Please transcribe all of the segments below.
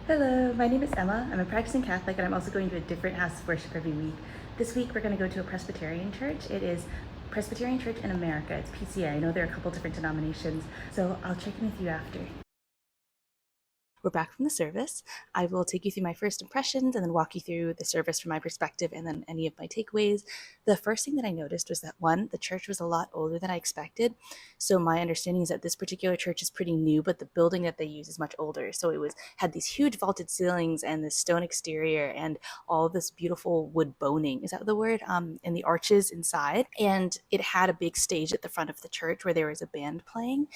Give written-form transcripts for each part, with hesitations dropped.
Hello, my name is Emma. I'm a practicing Catholic and I'm also going to a different house of worship every week. This week we're going to go to a Presbyterian church. It is Presbyterian Church in America. It's PCA. I know there are a couple different denominations, so I'll check in with you after. We're back from the service. I will take you through my first impressions and then walk you through the service from my perspective and then any of my takeaways. The first thing that I noticed was that one, the church was a lot older than I expected. So my understanding is that this particular church is pretty new, but the building that they use is much older. So it had these huge vaulted ceilings and this stone exterior and all this beautiful wood boning. Is that the word? And the arches inside. And it had a big stage at the front of the church where there was a band playing,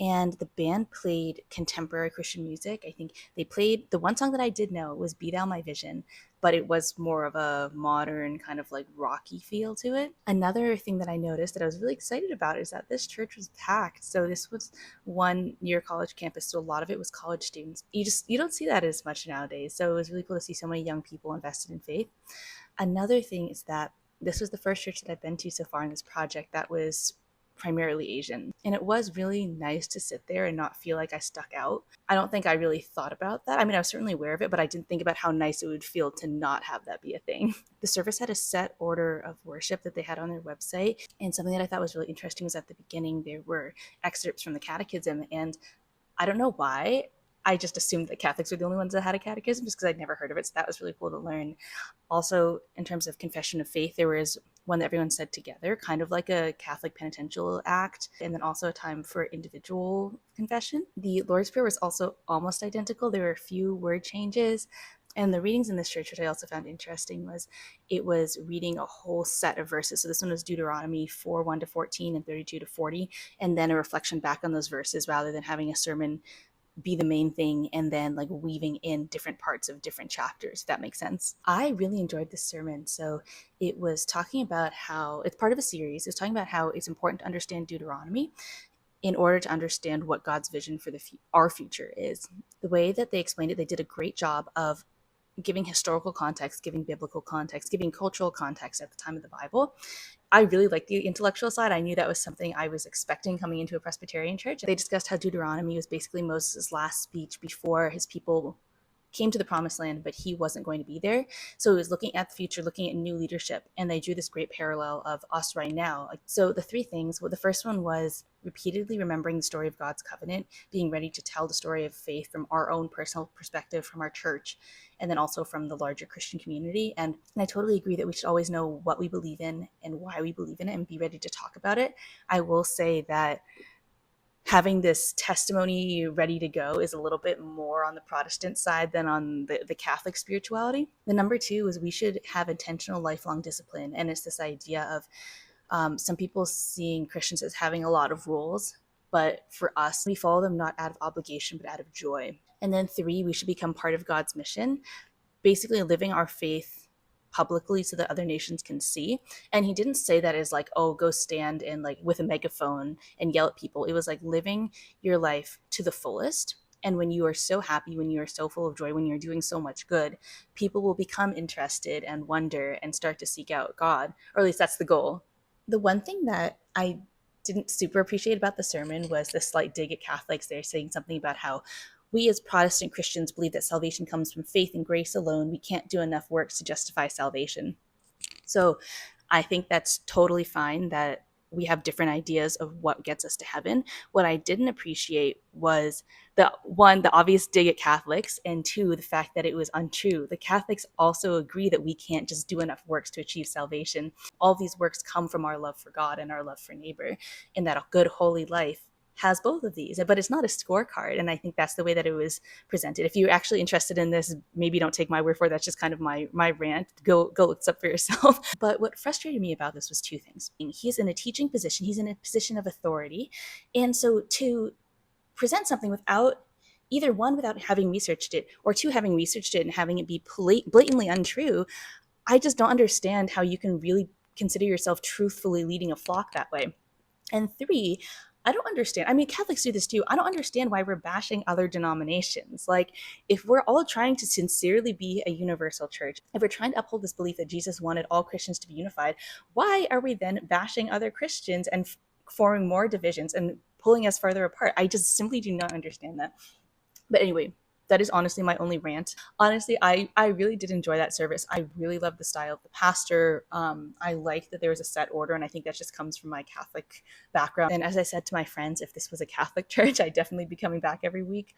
and the band played contemporary Christian music. I think they played the one song that I did know was Be Thou My Vision, but it was more of a modern kind of like rocky feel to it. Another thing that I noticed that I was really excited about is that this church was packed. So this was one near college campus, so a lot of it was college students. You don't see that as much nowadays. So it was really cool to see so many young people invested in faith. Another thing is that this was the first church that I've been to so far in this project that was primarily Asian. And it was really nice to sit there and not feel like I stuck out. I don't think I really thought about that. I mean, I was certainly aware of it, but I didn't think about how nice it would feel to not have that be a thing. The service had a set order of worship that they had on their website. And something that I thought was really interesting was at the beginning, there were excerpts from the catechism. And I don't know why. I just assumed that Catholics were the only ones that had a catechism just because I'd never heard of it. So that was really cool to learn. Also, in terms of confession of faith, there was one that everyone said together, kind of like a Catholic penitential act, and then also a time for individual confession. The Lord's Prayer was also almost identical. There were a few word changes. And the readings in this church, which I also found interesting, was it was reading a whole set of verses. So this one was Deuteronomy 4:1-14 and 32-40, and then a reflection back on those verses rather than having a sermon be the main thing and then like weaving in different parts of different chapters, if that makes sense. I really enjoyed this sermon. So it was talking about how it's part of a series. It's talking about how it's important to understand Deuteronomy in order to understand what God's vision for our future is. The way that they explained it, they did a great job of giving historical context, giving biblical context, giving cultural context at the time of the Bible. I really liked the intellectual side. I knew that was something I was expecting coming into a Presbyterian church. They discussed how Deuteronomy was basically Moses' last speech before his people came to the promised land, but he wasn't going to be there. So he was looking at the future, looking at new leadership, and they drew this great parallel of us right now. So the three things, well, the first one was repeatedly remembering the story of God's covenant, being ready to tell the story of faith from our own personal perspective, from our church, and then also from the larger Christian community. And I totally agree that we should always know what we believe in and why we believe in it and be ready to talk about it. I will say that having this testimony ready to go is a little bit more on the Protestant side than on the Catholic spirituality. The number two is we should have intentional lifelong discipline. And it's this idea of some people seeing Christians as having a lot of rules, but for us, we follow them not out of obligation, but out of joy. And then three, we should become part of God's mission, basically living our faith publicly so that other nations can see. And he didn't say that as like, oh, go stand and like with a megaphone and yell at people. It was like living your life to the fullest. And when you are so happy, when you are so full of joy, when you're doing so much good, people will become interested and wonder and start to seek out God, or at least that's the goal. The one thing that I didn't super appreciate about the sermon was the slight dig at Catholics. They're saying something about how we as Protestant Christians believe that salvation comes from faith and grace alone. We can't do enough works to justify salvation. So I think that's totally fine that we have different ideas of what gets us to heaven. What I didn't appreciate was the obvious dig at Catholics, and two, the fact that it was untrue. The Catholics also agree that we can't just do enough works to achieve salvation. All these works come from our love for God and our love for neighbor, and that a good, holy life has both of these, but it's not a scorecard. And I think that's the way that it was presented. If you're actually interested in this, maybe don't take my word for it. That's just kind of my rant. Go look this up for yourself. But what frustrated me about this was two things. He's in a teaching position. He's in a position of authority. And so to present something without either one, without having researched it, or two, having researched it and having it be blatantly untrue, I just don't understand how you can really consider yourself truthfully leading a flock that way. And three, I don't understand. I mean, Catholics do this too. I don't understand why we're bashing other denominations. Like, if we're all trying to sincerely be a universal church, if we're trying to uphold this belief that Jesus wanted all Christians to be unified, why are we then bashing other Christians and forming more divisions and pulling us further apart? I just simply do not understand that. But anyway, That is honestly my only rant. Honestly, I really did enjoy that service. I really love the style of the pastor. I like that there was a set order, and I think that just comes from my Catholic background. And as I said to my friends, if this was a Catholic church, I'd definitely be coming back every week.